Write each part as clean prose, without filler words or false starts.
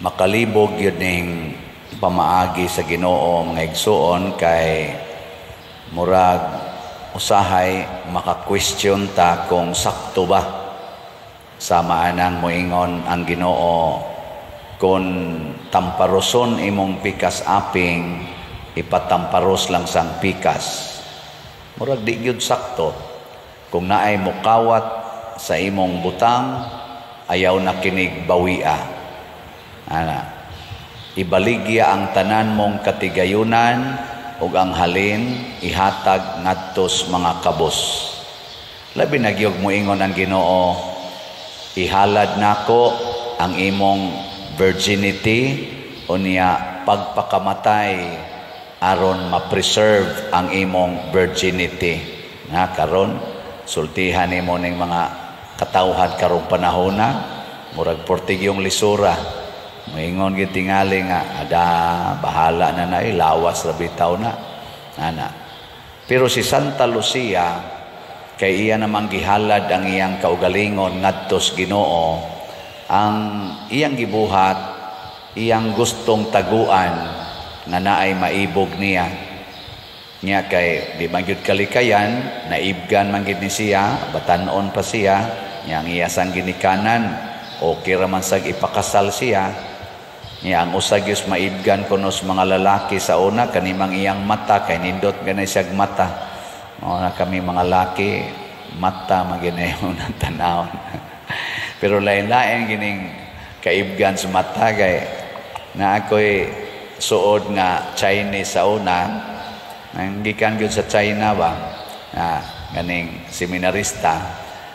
makalibog yun ning pamaagi sa Ginoo mga igsuon kay murag usahay maka-question ta kung sakto ba sama anang moingon ang Ginoo kung tamparoson imong pikas aping ipatamparos lang sang pikas. Murag di gyud sakto kung naay mukawat sa imong butang ayaw na kinig bawia. Ibaligya ang tanan mong katigayunan ug ang halin ihatag ngadtos mga kabos. Labi na gyud moingon ang Ginoo, ihalad nako ang imong virginity o niya pagpakamatay aron ma-preserve ang imong virginity. Karon sultihan nimo ning mga katawhan karong panahon na murag portigyong lisura. Moingon gid tingali nga ada bahala na lawas ra bitaw na. Pero si Santa Lucia kay iya namang gihalad ang iyang kaugalingon ngadtos Ginoo, ang iyang gibuhat, iyang gustong taguan nga naay maibog niya. Nya kay di man gyud kalikayan, naibgan man gid ni siya, batan-on pa siya, nya ang iya sang ginikanan okay ra man sag ipakasal siya. Nya ang usa gyud maibgan kunos mga lalaki sa una kanimang iyang mata kay nindot ganay siyag mata. Na kami mga laki mata maginayon ang tanawon. Pero lain-lain gining kaibgan sa mata kay na ako'y suod nga Chinese sa una. Nanggikan gyud sa China ba? Ganing seminarista.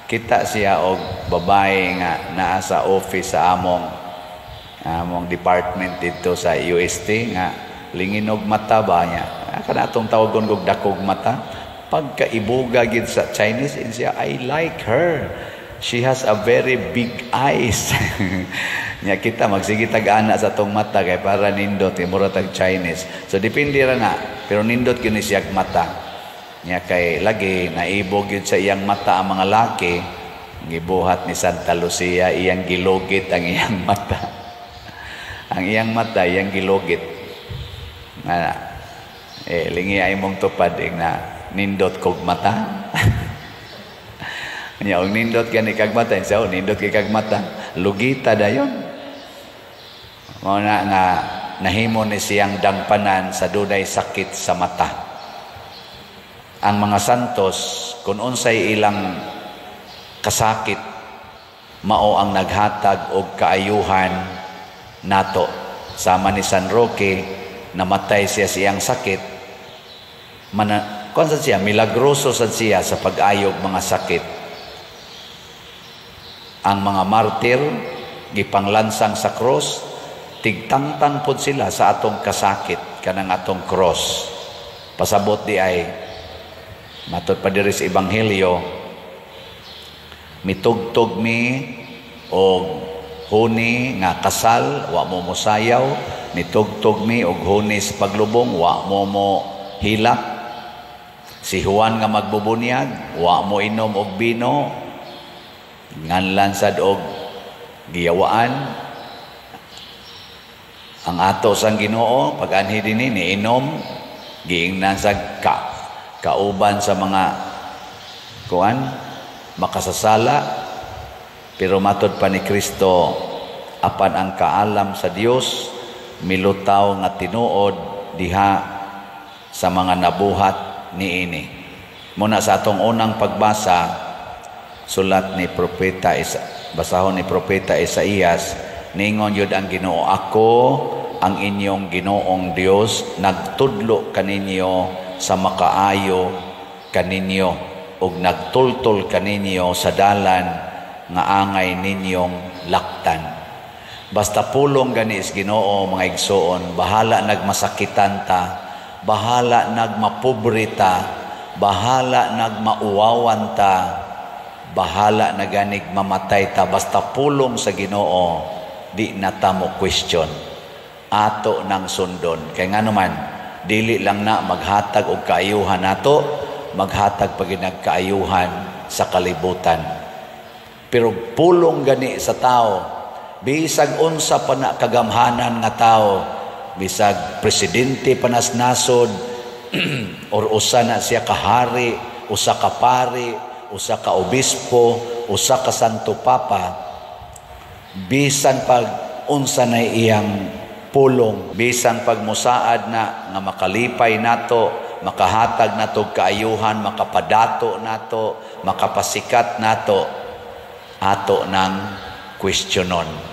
Kita siya og babae nga naa sa office sa among department dito sa UST nga linginog mata ba niya. Kanatong tawagon kog dakog mata. Pagkaibuga gid sa Chinese siya, I like her. She has a very big eyes. Nya kita magsige tag-ana sa tong mata kay para nindot mura tag Chinese. So depende ra na, pero nindot gyud ni siyag mata. Nya kay lagi naibog gyud sa iyang mata ang mga laki. Gibuhat ni Santa Lucia iyang gilugit ang iyang mata. Ang iyang mata iyang gilugit. Lingi ay mong tupad na nindot kog mata. Nya og nindot gani kag mata, sao nindot kag mata. Lugita dayon. Mao na nga nahimo ni siyang dangpanan sa dunay sakit sa mata. Ang mga santos kun unsay ilang kasakit mao ang naghatag og kaayuhan nato. Sama ni San Roque, namatay siya siyang sakit. Kung saan siya, milagroso saan siya sa pag-ayog mga sakit. Ang mga martir, gipanglansang sa cross, tigtangtang po sila sa atong kasakit, kanang atong cross. Pasabot di ay, matod pa diri sa Ebanghelyo, mitugtog mi o huni nga kasal, wa mo mosayaw, nitugtog mi og huni sa paglubong, wa mo hilak. Si Juan nga magbubunyag, wa mo inom og bino, nganlan sad og giyawaan. Ang ato sang Ginoo pag-anhi dinhi niinom, giingnan sa kauban sa mga makasasala. Pero matod pa ni Kristo, apan ang kaalam sa Dios milutaw nga tinuod diha sa mga nabuhat niini. Muna sa atong unang pagbasa, sulat ni propeta basahon ni propeta Isaías, ningon yun ang Ginoo, ako ang inyong Ginoong Dios, nagtudlo kaninyo sa makaayo kaninyo ug nagtultol kaninyo sa dalan nga angay ninyong laktan. Basta pulong ganis Ginoo mga igsoon, bahala nagmasakitan ta, bahala nagmapobre ta, bahala nagmauwawan ta, bahala naganig mamatay ta, basta pulong sa Ginoo, di na ta mo question. Ato nang sundon. Kaya nga naman, dili lang na maghatag og kaayuhan nato, maghatag pag nagkaayuhan sa kalibutan. Pero pulong gani sa tao, bisag unsa pa na kagamhanan nga tao, bisag presidente panas nasod or usa na siya kahari, usa ka pari, usa ka obispo, usa ka santo papa, bisan pag unsa na iyang pulong, bisan pag musaad na nga makalipay nato, makahatag nato kaayuhan, makapadato nato, makapasikat nato, ato ng questionon.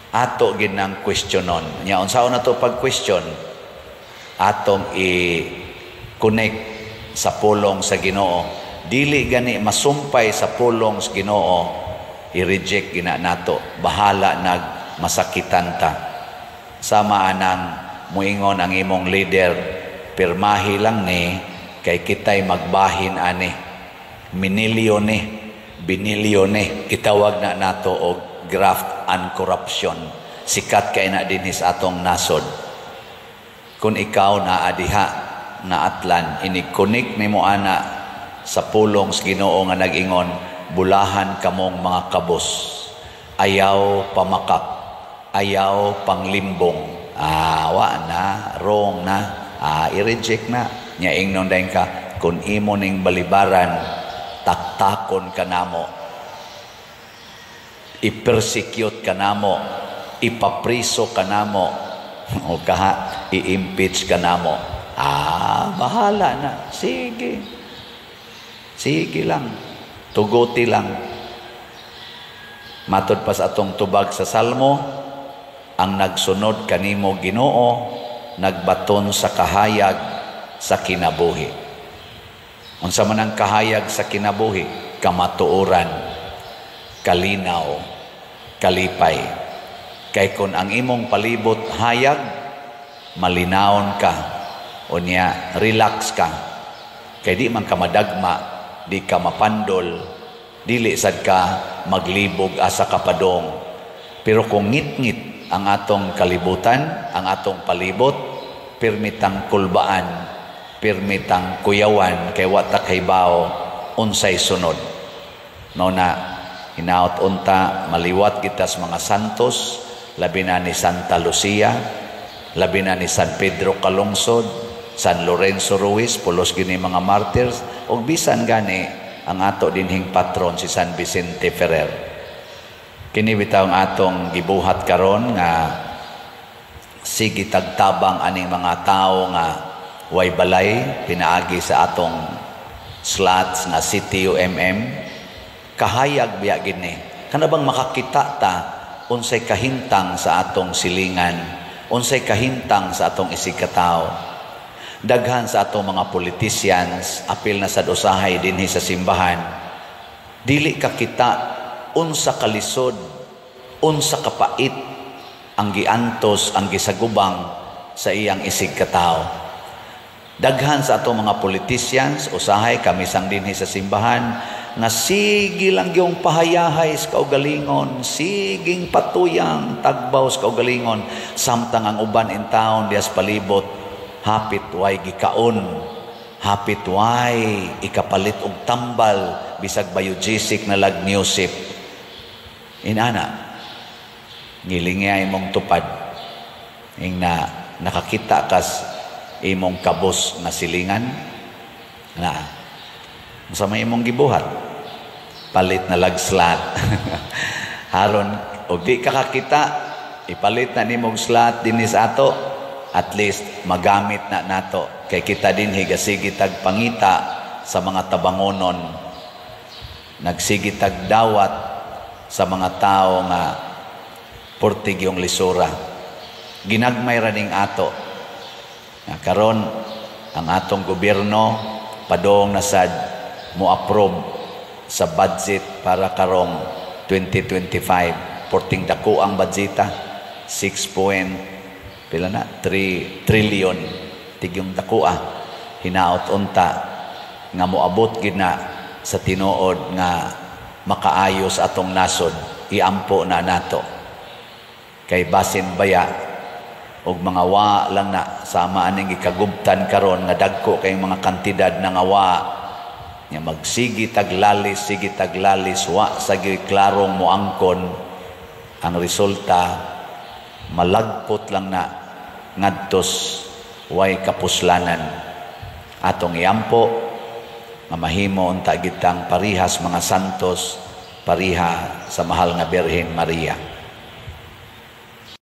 Ato ginang questionon. Nya unsaon nato pag question? Atong i-connect sa pulong sa Ginoo. Dili gani masumpay sa pulong sa Ginoo, i-reject gina nato. Bahala nag masakitan ta. Sama anang muingon ang imong leader, pirmahi lang ni kay kitay magbahin ani. Minilyon ni, binilyon ni, kitawag na nato og graft and corruption. Sikat kay na dinis atong nasod. Kung ikaw na adiha na atlan, ini-connect nimo ana sa pulong sa Ginoo nga nag-ingon, bulahan kamong mga kabos, ayaw pamakak, ayaw panglimbong. Wa na, wrong na, i-reject na. Nya ingnon dayon ka, kung imo ning balibaran, taktakon ka namo, i-persecute ka namo, ipapriso ka namo, o kaha, i-impeach ka namo. Bahala na. Sige. Sige lang. Tuguti lang. Matod pa sa atong tubag sa Salmo, ang nagsunod kanimo Ginoo, nagbaton sa kahayag sa kinabuhi. Unsa man ang kahayag sa kinabuhi? Kamatuoran, kalinaw, kalipay. Kay kung ang imong palibot hayag, malinawon ka, unya relax ka. Kay di man ka madagma, di ka mapandol, dili sad ka maglibog asa kapadong. Pero kung ngit-ngit ang atong kalibutan, ang atong palibot, pirmitang kulbaan, pirmitang kuyawan, kay wata kay bao, unsay sunod. No na, hinaot unta, maliwat kita sa mga santos, labi na ni Santa Lucia, labi na ni San Pedro Calungsod, San Lorenzo Ruiz, pulos gini mga martyrs, o bisan gani ang ato dinhing patron si San Vicente Ferrer. Kini bitaw ang atong gibuhat karon nga sige tagtabang aning mga tao nga way balay pinaagi sa atong slots nga CTUMM. Kahayag biya gini. Kana bang makakita ta unsay kahintang sa atong silingan, unsay kahintang sa atong isigkatawo. Daghan sa atong mga politicians, apil na sad usahay dinhi sa simbahan, dili kakita unsa kalisod, unsa kapait ang giantos, ang gisagubang sa iyang isigkatawo. Daghan sa atong mga politicians, usahay kami sang dinhi sa simbahan, nga sige lang yung pahayahay sa kaugalingon, siging patuyang tagbaw sa kaugalingon, samtang ang uban in town dias palibot, hapit way gikaon, hapit way ikapalit og tambal, bisag biogesic na lagniusip. Inana, ngilingay imong tupad, ing na nakakita kas imong kabos na silingan, na sa may imong gibuhat, palit na lagslat. Haron, og di ka kakita, ipalit na nimong slat dinis ato, at least magamit na nato. Kay kita din higasigitag pangita sa mga tabangonon, nagsigitag dawat sa mga tao nga portig yung lisura. Ginagmay raning ato. Karon ang atong gobyerno padong nasad mo-approve sa budget para karong 2025. Porting dako ang budgeta, 6.3 trillion. Tigyong dako hinaot unta nga moabot gid na sa tinuod nga makaayos atong nasod, iampo na nato. Kay basin baya og mga wa lang na sama aning gikagubtan karon nga dagko kay mga kantidad na nga wa nya magsigi taglalis, sige taglalis, wa sa klarong moangkon ang resulta malagpot lang na ngadtos way kapuslanan. Atong iampo nga mahimo unta gitang parihas mga santos, pariha sa mahal nga Birhen Maria.